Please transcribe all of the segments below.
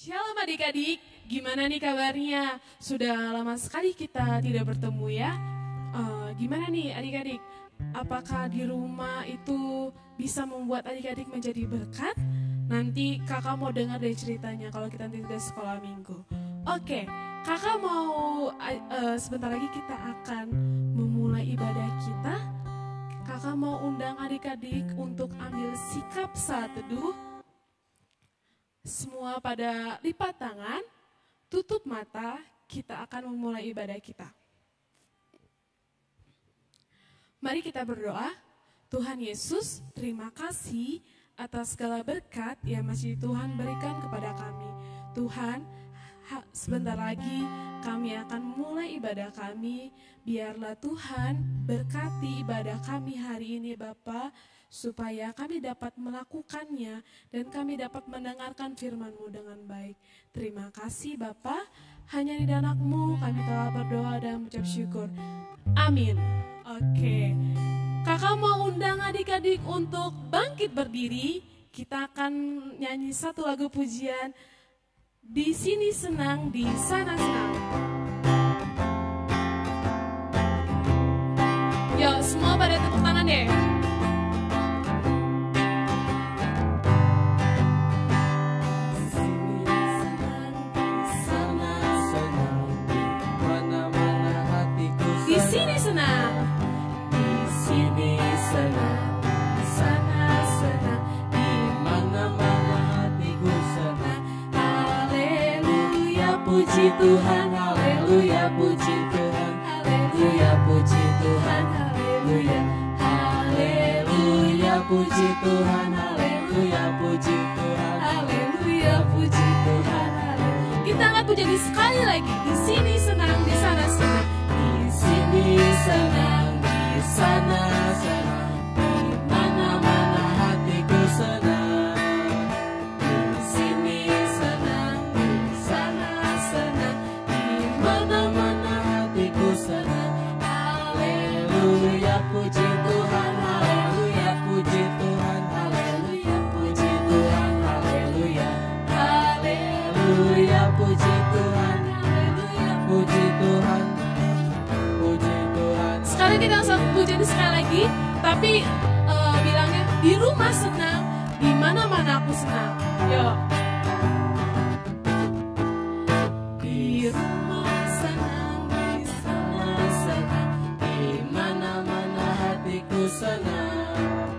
Shalom adik-adik, gimana nih kabarnya? Sudah lama sekali kita tidak bertemu ya. Gimana nih adik-adik? Apakah di rumah itu bisa membuat adik-adik menjadi berkat? Nanti kakak mau dengar dari ceritanya kalau kita nanti ke sekolah minggu. Oke, kakak mau sebentar lagi kita akan memulai ibadah kita. Kakak mau undang adik-adik untuk ambil sikap saat teduh. Semua pada lipat tangan, tutup mata, kita akan memulai ibadah kita. Mari kita berdoa. Tuhan Yesus, terima kasih atas segala berkat yang masih Tuhan berikan kepada kami. Tuhan, sebentar lagi kami akan mulai ibadah kami. Biarlah Tuhan berkati ibadah kami hari ini Bapa, supaya kami dapat melakukannya dan kami dapat mendengarkan firman-Mu dengan baik. Terima kasih Bapa, hanya di dalam-Mu kami telah berdoa dan mengucap syukur. Amin. Oke, kakak mau undang adik-adik untuk bangkit berdiri. Kita akan nyanyi satu lagu pujian, Di Sini Senang, di Sana Senang. Yuk, semua pada tepuk tangan deh. Puji Tuhan, haleluya, puji Tuhan, haleluya, puji Tuhan, haleluya, haleluya, puji Tuhan, haleluya, puji Tuhan, haleluya, puji Tuhan, haleluya. Kita angkat pujian sekali lagi. Di sini senang, di sana senang. Di sini senang, di sana senang, di mana-mana hatiku senang. Puji Tuhan, haleluya, puji Tuhan, haleluya, puji Tuhan, haleluya, haleluya, puji Tuhan, haleluya, puji Tuhan, puji Tuhan. Sekarang kita langsung pujian sekali lagi, tapi bilangnya di rumah senang, di mana-mana aku senang. Yuk. Di rumah senang, di sana senang, di mana-mana hatiku senang.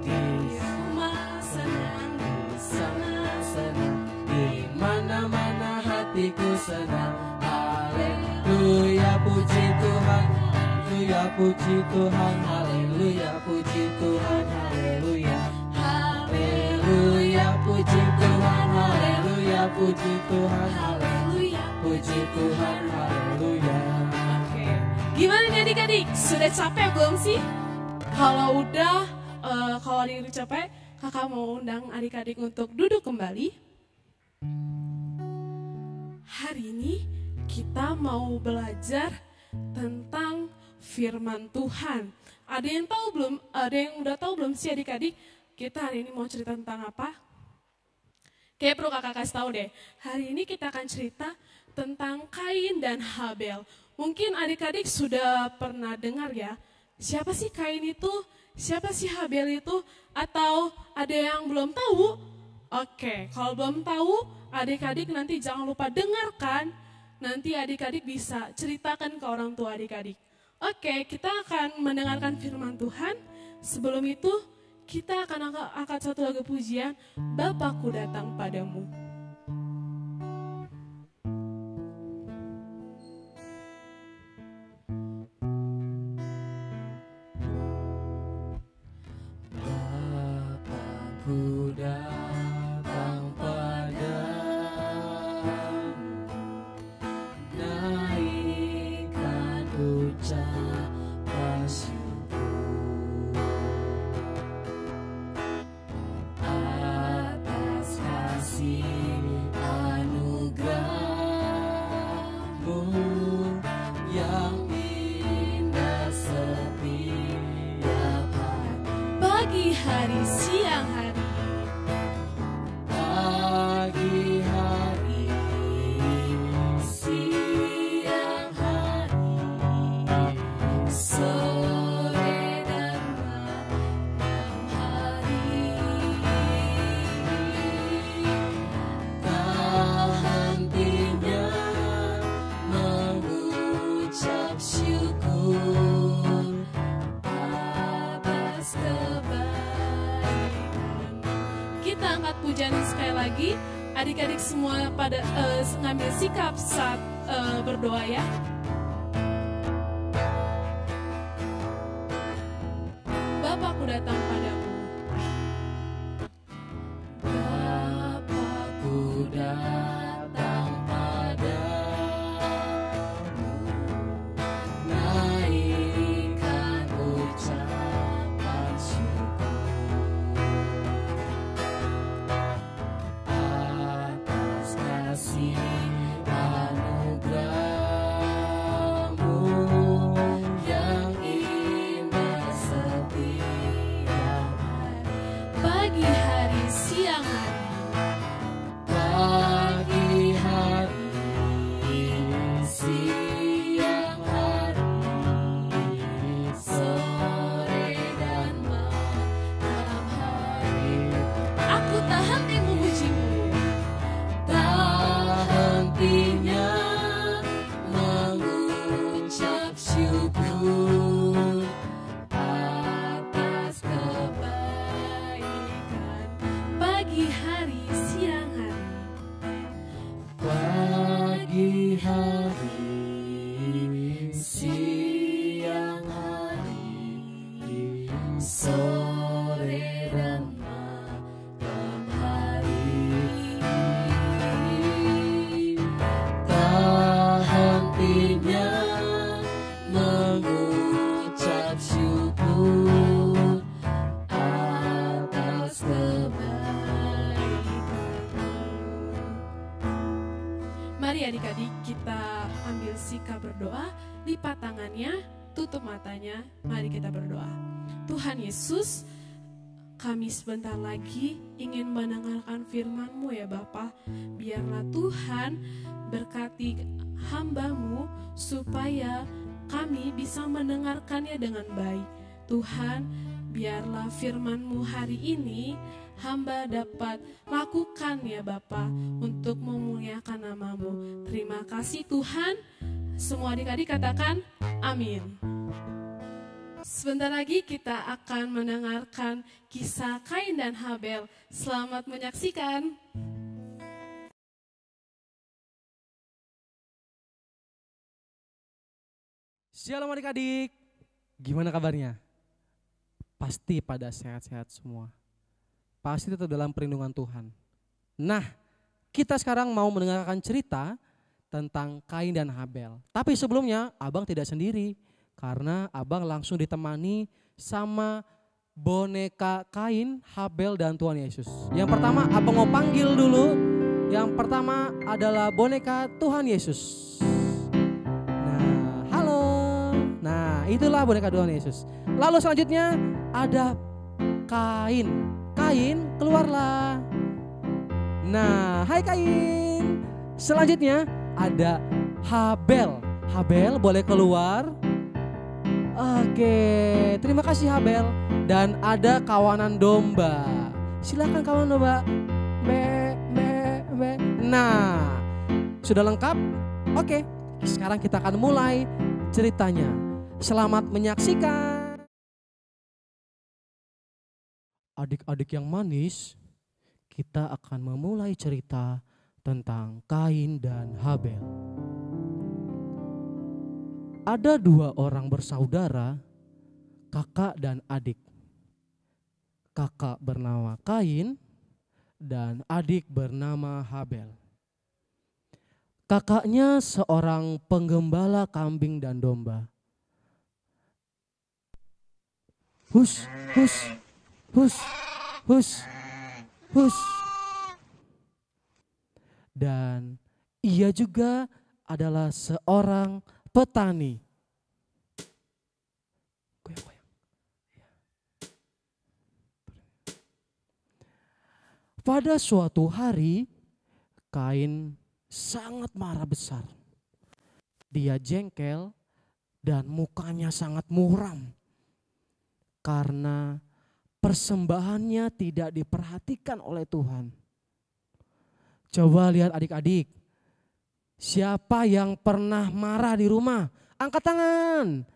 Di rumah senang, di sana senang, di mana-mana hatiku senang. Haleluya, puji Tuhan, haleluya, puji Tuhan, haleluya, puji Tuhan, haleluya, haleluya, puji Tuhan, haleluya, puji Tuhan, haleluya, puji Tuhan, haleluya. Oke. Gimana nih adik-adik? Sudah capek belum sih? Kalau udah, kalau adik-adik capek, kakak mau undang adik-adik untuk duduk kembali. Hari ini kita mau belajar tentang firman Tuhan. Ada yang tahu belum? Ada yang udah tahu belum sih adik-adik? Kita hari ini mau cerita tentang apa? Kayak perlu kakak kasih tahu deh. Hari ini kita akan cerita tentang Kain dan Habel. Mungkin adik-adik sudah pernah dengar ya. Siapa sih Kain itu? Siapa sih Habel itu? Atau ada yang belum tahu? Oke, kalau belum tahu, adik-adik nanti jangan lupa dengarkan. Nanti adik-adik bisa ceritakan ke orang tua adik-adik. Oke, kita akan mendengarkan firman Tuhan. Sebelum itu, kita akan angkat satu lagu pujian, Bapakku Datang Padamu. Bapakku datang padamu, naikkan ucapan syukur atas kasih anugerah-Mu yang indah setiap hari. Pagi hari, siang hari, Pagi hari, kita angkat pujian sekali lagi. Adik-adik semua pada ngambil sikap saat berdoa ya. Bapakku datang padamu. Bapakku datang padamu, naikkan ucapan syukur atas kasih anugerah-Mu yang indah setiap hari. Pagi hari, siang hari, Pagi hari, siang hari, sore dan malam hari, aku tak henti memujimu. tak hentinya mengucap syukur atas Kebaikan pagi hari, siang hari, pagi hari, siang hari, sore dan malam hari, tak hentinya mengucap syukur atas Mari adik-adik kita ambil sikap berdoa, lipat tangannya, tutup matanya, mari kita berdoa. Tuhan Yesus, kami sebentar lagi ingin mendengarkan firman-Mu ya Bapa. Biarlah Tuhan berkati hamba-Mu supaya kami bisa mendengarkannya dengan baik. Tuhan, biarlah firman-Mu hari ini hamba dapat lakukan ya Bapa untuk memuliakan nama-Mu. Terima kasih Tuhan. Semua adik-adik katakan amin. Sebentar lagi kita akan mendengarkan kisah Kain dan Habel. Selamat menyaksikan. Shalom adik-adik, gimana kabarnya? Pasti pada sehat-sehat semua. Pasti tetap dalam perlindungan Tuhan. Nah, kita sekarang mau mendengarkan cerita tentang Kain dan Habel. Tapi sebelumnya abang tidak sendiri, karena abang langsung ditemani sama boneka Kain, Habel, dan Tuhan Yesus. Yang pertama abang mau panggil dulu. Yang pertama adalah boneka Tuhan Yesus. Nah, halo. Nah, itulah boneka Tuhan Yesus. Lalu selanjutnya ada Kain. Kain, keluarlah. Nah, hai Kain. Selanjutnya ada Habel. Habel boleh keluar. Oke, terima kasih Habel. Dan ada kawanan domba. Silakan kawanan domba. Be, be, be. Nah, sudah lengkap? Oke, sekarang kita akan mulai ceritanya. Selamat menyaksikan. Adik-adik yang manis, kita akan memulai cerita tentang Kain dan Habel. Ada dua orang bersaudara, kakak dan adik. Kakak bernama Kain dan adik bernama Habel. Kakaknya seorang penggembala kambing dan domba. Hus, hus, hus, hus, hus. Dan ia juga adalah seorang petani. Pada suatu hari, Kain sangat marah besar. Dia jengkel dan mukanya sangat muram karena persembahannya tidak diperhatikan oleh Tuhan. Coba lihat adik-adik, siapa yang pernah marah di rumah? Angkat tangan.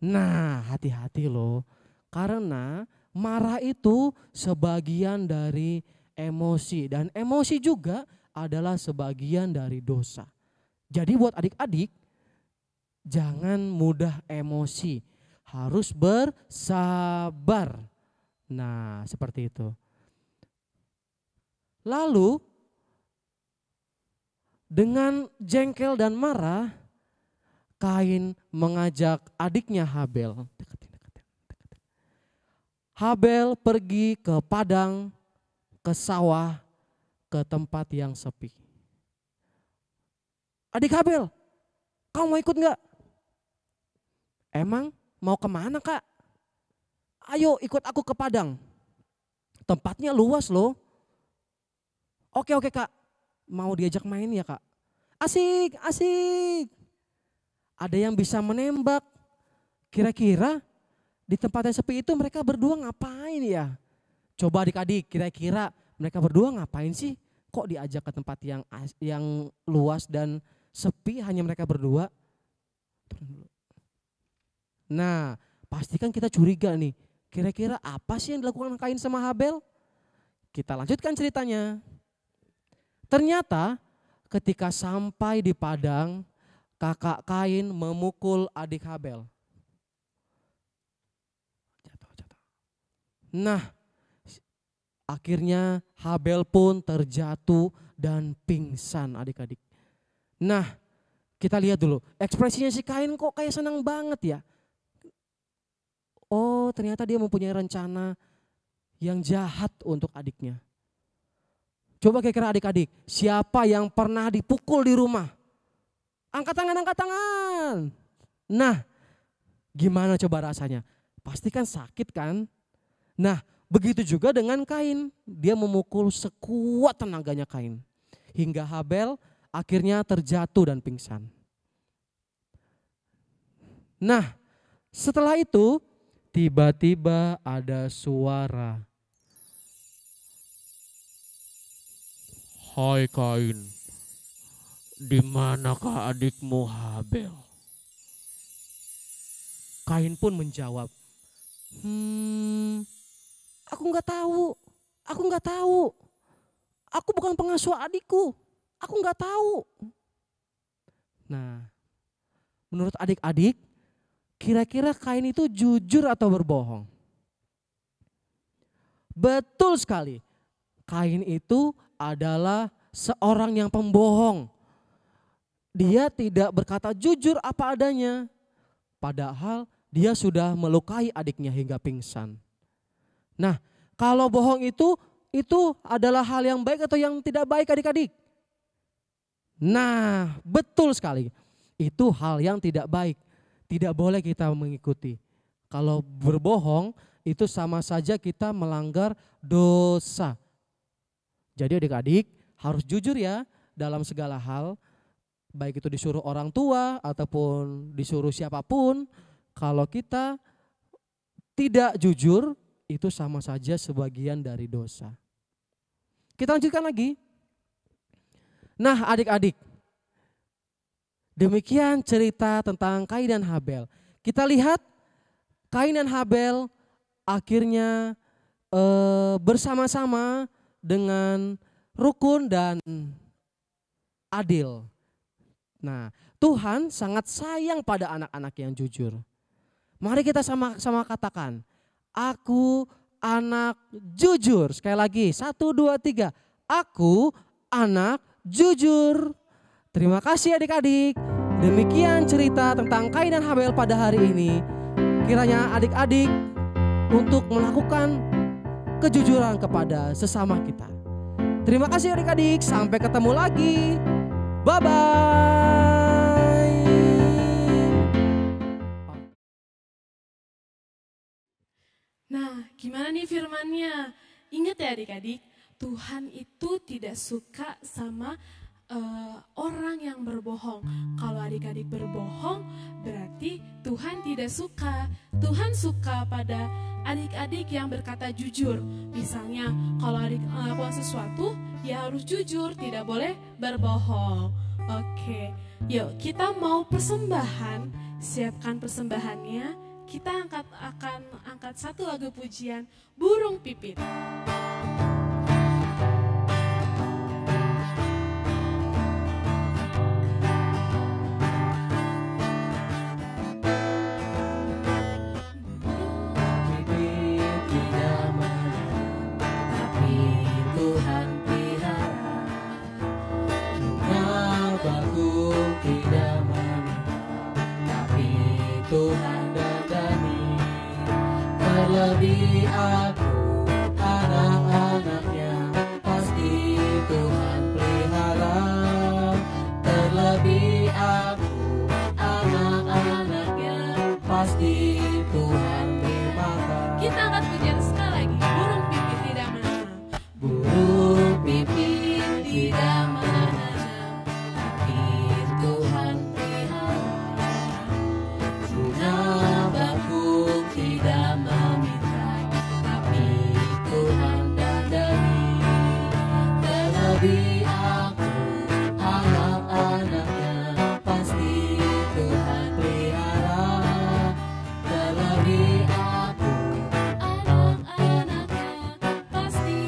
Nah, hati-hati loh, karena marah itu sebagian dari emosi. Dan emosi juga adalah sebagian dari dosa. Jadi buat adik-adik, jangan mudah emosi. Harus bersabar. Nah, seperti itu. Lalu, dengan jengkel dan marah, Kain mengajak adiknya Habel. Habel pergi ke padang, ke sawah, ke tempat yang sepi. Adik Habel, kamu mau ikut enggak? Emang mau kemana kak? Ayo ikut aku ke padang. Tempatnya luas loh. Oke kak, mau diajak main ya kak? Asik. Ada yang bisa menembak. Kira-kira di tempat yang sepi itu mereka berdua ngapain ya? Coba adik-adik, kira-kira mereka berdua ngapain sih? Kok diajak ke tempat yang luas dan sepi hanya mereka berdua? Nah, pastikan kita curiga nih. Kira-kira apa sih yang dilakukan Kain sama Habel? Kita lanjutkan ceritanya. Ternyata ketika sampai di padang, kakak Kain memukul adik Habel. Nah, akhirnya Habel pun terjatuh dan pingsan adik-adik. Nah, kita lihat dulu ekspresinya si Kain kok kayak senang banget ya. Oh, ternyata dia mempunyai rencana yang jahat untuk adiknya. Coba kira-kira adik-adik, siapa yang pernah dipukul di rumah? Angkat tangan. Nah, gimana coba rasanya? Pasti kan sakit kan? Nah, begitu juga dengan Kain. Dia memukul sekuat tenaganya Kain. Hingga Habel akhirnya terjatuh dan pingsan. Nah, setelah itu tiba-tiba ada suara. Hai Kain, di manakah adikmu Habel? Kain pun menjawab, aku nggak tahu. Aku bukan pengasuh adikku, aku nggak tahu. Nah, menurut adik-adik, kira-kira Kain itu jujur atau berbohong? Betul sekali, Kain itu adalah seorang yang pembohong. Dia tidak berkata jujur apa adanya. Padahal dia sudah melukai adiknya hingga pingsan. Nah, kalau bohong itu adalah hal yang baik atau yang tidak baik adik-adik? Nah, betul sekali. Itu hal yang tidak baik. Tidak boleh kita mengikuti. Kalau berbohong itu sama saja kita melanggar dosa. Jadi adik-adik harus jujur ya dalam segala hal. Baik itu disuruh orang tua ataupun disuruh siapapun. Kalau kita tidak jujur itu sama saja sebagian dari dosa. Kita lanjutkan lagi. Nah adik-adik, demikian cerita tentang Kain dan Habel. Kita lihat Kain dan Habel akhirnya bersama-sama dengan rukun dan adil. Nah, Tuhan sangat sayang pada anak-anak yang jujur. Mari kita sama-sama katakan, aku anak jujur. Sekali lagi, 1, 2, 3. Aku anak jujur. Terima kasih adik-adik. Demikian cerita tentang Kain dan Habel pada hari ini. Kiranya adik-adik untuk melakukan kejujuran kepada sesama kita. Terima kasih adik-adik, sampai ketemu lagi. Bye-bye. Nah, gimana nih firmannya? Ingat ya adik-adik, Tuhan itu tidak suka sama orang yang berbohong. Kalau adik-adik berbohong, berarti Tuhan tidak suka. Tuhan suka pada adik-adik yang berkata jujur. Misalnya, kalau adik melakukan sesuatu, ya harus jujur, tidak boleh berbohong. Oke, yuk kita mau persembahan, siapkan persembahannya. Kita akan angkat satu lagu pujian, Burung Pipit. aku anak-anaknya, pasti Tuhan pelihara. Terlebih aku anak-anaknya, pasti Tuhan terima. Kita angkat pujian sekali lagi. Burung pipit tidak menanam. Burung pipit tidak menanam, tapi Tuhan pelihara. Bunga bakung tidak meminta, tapi Tuhan dandani. Terlebih aku anak-anaknya, pasti Tuhan pelihara. Terlebih aku Anak-anaknya pasti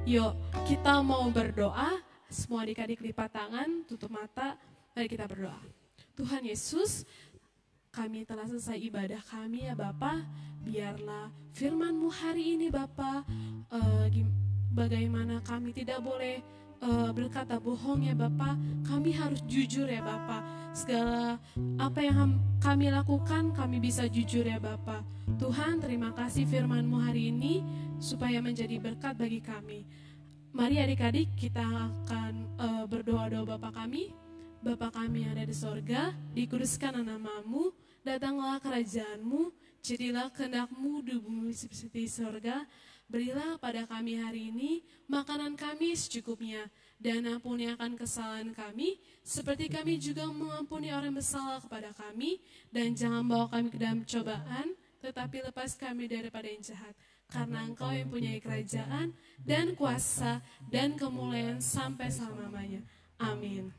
Yuk, kita mau berdoa. Semua adik-adik lipat tangan, tutup mata. Mari kita berdoa. Tuhan Yesus, kami telah selesai ibadah kami ya Bapa. Biarlah firman-Mu hari ini Bapa, bagaimana kami tidak boleh berkata bohong ya Bapa. Kami harus jujur ya Bapa. Segala apa yang kami lakukan, kami bisa jujur ya Bapa. Tuhan, terima kasih firman-Mu hari ini supaya menjadi berkat bagi kami. Mari adik-adik kita akan berdoa-doa Bapa kami. Bapa kami yang ada di sorga, dikuduskan nama-Mu, datanglah kerajaan-Mu, jadilah kehendak-Mu di bumi seperti di sorga. Berilah pada kami hari ini makanan kami secukupnya, dan ampuni akan kesalahan kami, seperti kami juga mengampuni orang yang bersalah kepada kami, dan jangan bawa kami ke dalam cobaan, tetapi lepas kami daripada yang jahat. Karena Engkau yang punya kerajaan, dan kuasa, dan kemuliaan sampai selama-lamanya. Amin.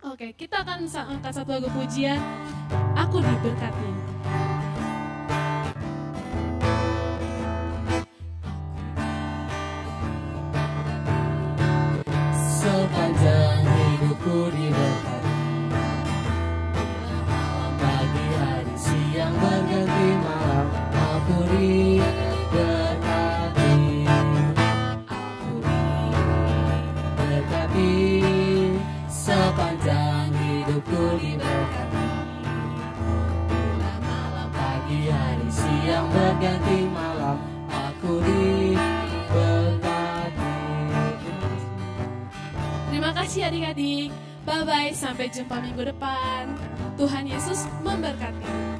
Oke, kita akan angkat satu lagu pujian, Aku Diberkati. sepanjang hidupku diberkati. Pagi, hari, siang, berganti malam, aku diberkati. Aku diberkati, sepanjang hidupku diberkati. Bila malam, pagi, hari, siang, berganti malam, aku diberkati. Terima kasih adik-adik. Bye-bye, sampai jumpa minggu depan. Tuhan Yesus memberkati.